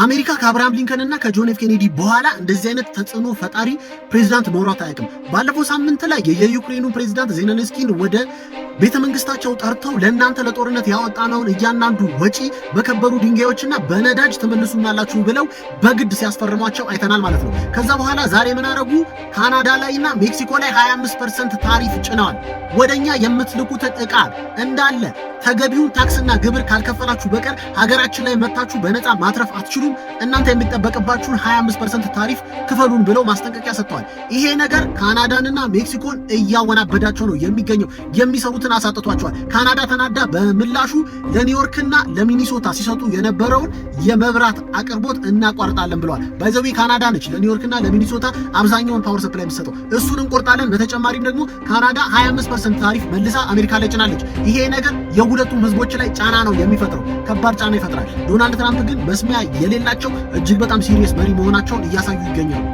አሜሪካ ከአብርሃም ሊንከን እና ከጆን ኤፍ ኬኔዲ በኋላ እንደዚህ አይነት ተጽዕኖ ፈጣሪ ፕሬዝዳንት ኖሯት አያውቅም። ባለፈው ሳምንት ላይ የዩክሬኑ ፕሬዝዳንት ዜለንስኪን ወደ ቤተ መንግስታቸው ጠርተው ለእናንተ ለጦርነት ያወጣነውን እያንዳንዱ ወጪ በከበሩ ድንጋዮችና በነዳጅ ትመልሱናላችሁ ብለው በግድ ሲያስፈርሟቸው አይተናል ማለት ነው። ከዛ በኋላ ዛሬ ምን አረጉ? ካናዳ ላይና ሜክሲኮ ላይ 25% ታሪፍ ጭነዋል። ወደኛ የምትልኩትን ዕቃ እንዳለ ተገቢውን ታክስና ግብር ካልከፈላችሁ በቀር ሀገራችን ላይ መታችሁ በነፃ ማትረፍ አትችሉም፣ እናንተ የሚጠበቅባችሁን 25% ታሪፍ ክፈሉን ብለው ማስጠንቀቂያ ሰጥተዋል። ይሄ ነገር ካናዳንና ሜክሲኮን እያወናበዳቸው ነው የሚገኘው። የሚሰሩትን አሳጥቷቸዋል። ካናዳ ተናዳ በምላሹ ለኒውዮርክና ለሚኒሶታ ሲሰጡ የነበረውን የመብራት አቅርቦት እናቋርጣለን ብለዋል። ባይዘዊ ካናዳ ነች ለኒውዮርክና ለሚኒሶታ አብዛኛውን ፓወር ሰፕላይ የምትሰጠው። እሱን እንቆርጣለን። በተጨማሪም ደግሞ ካናዳ 25% ታሪፍ መልሳ አሜሪካ ላይ ጭናለች። ይሄ ነገር የሁለቱም ህዝቦች ላይ ጫና ነው የሚፈጥረው፣ ከባድ ጫና ይፈጥራል። ዶናልድ ትራምፕ ግን መስሚያ የሌላቸው እጅግ በጣም ሲሪየስ መሪ መሆናቸውን እያሳዩ ይገኛሉ።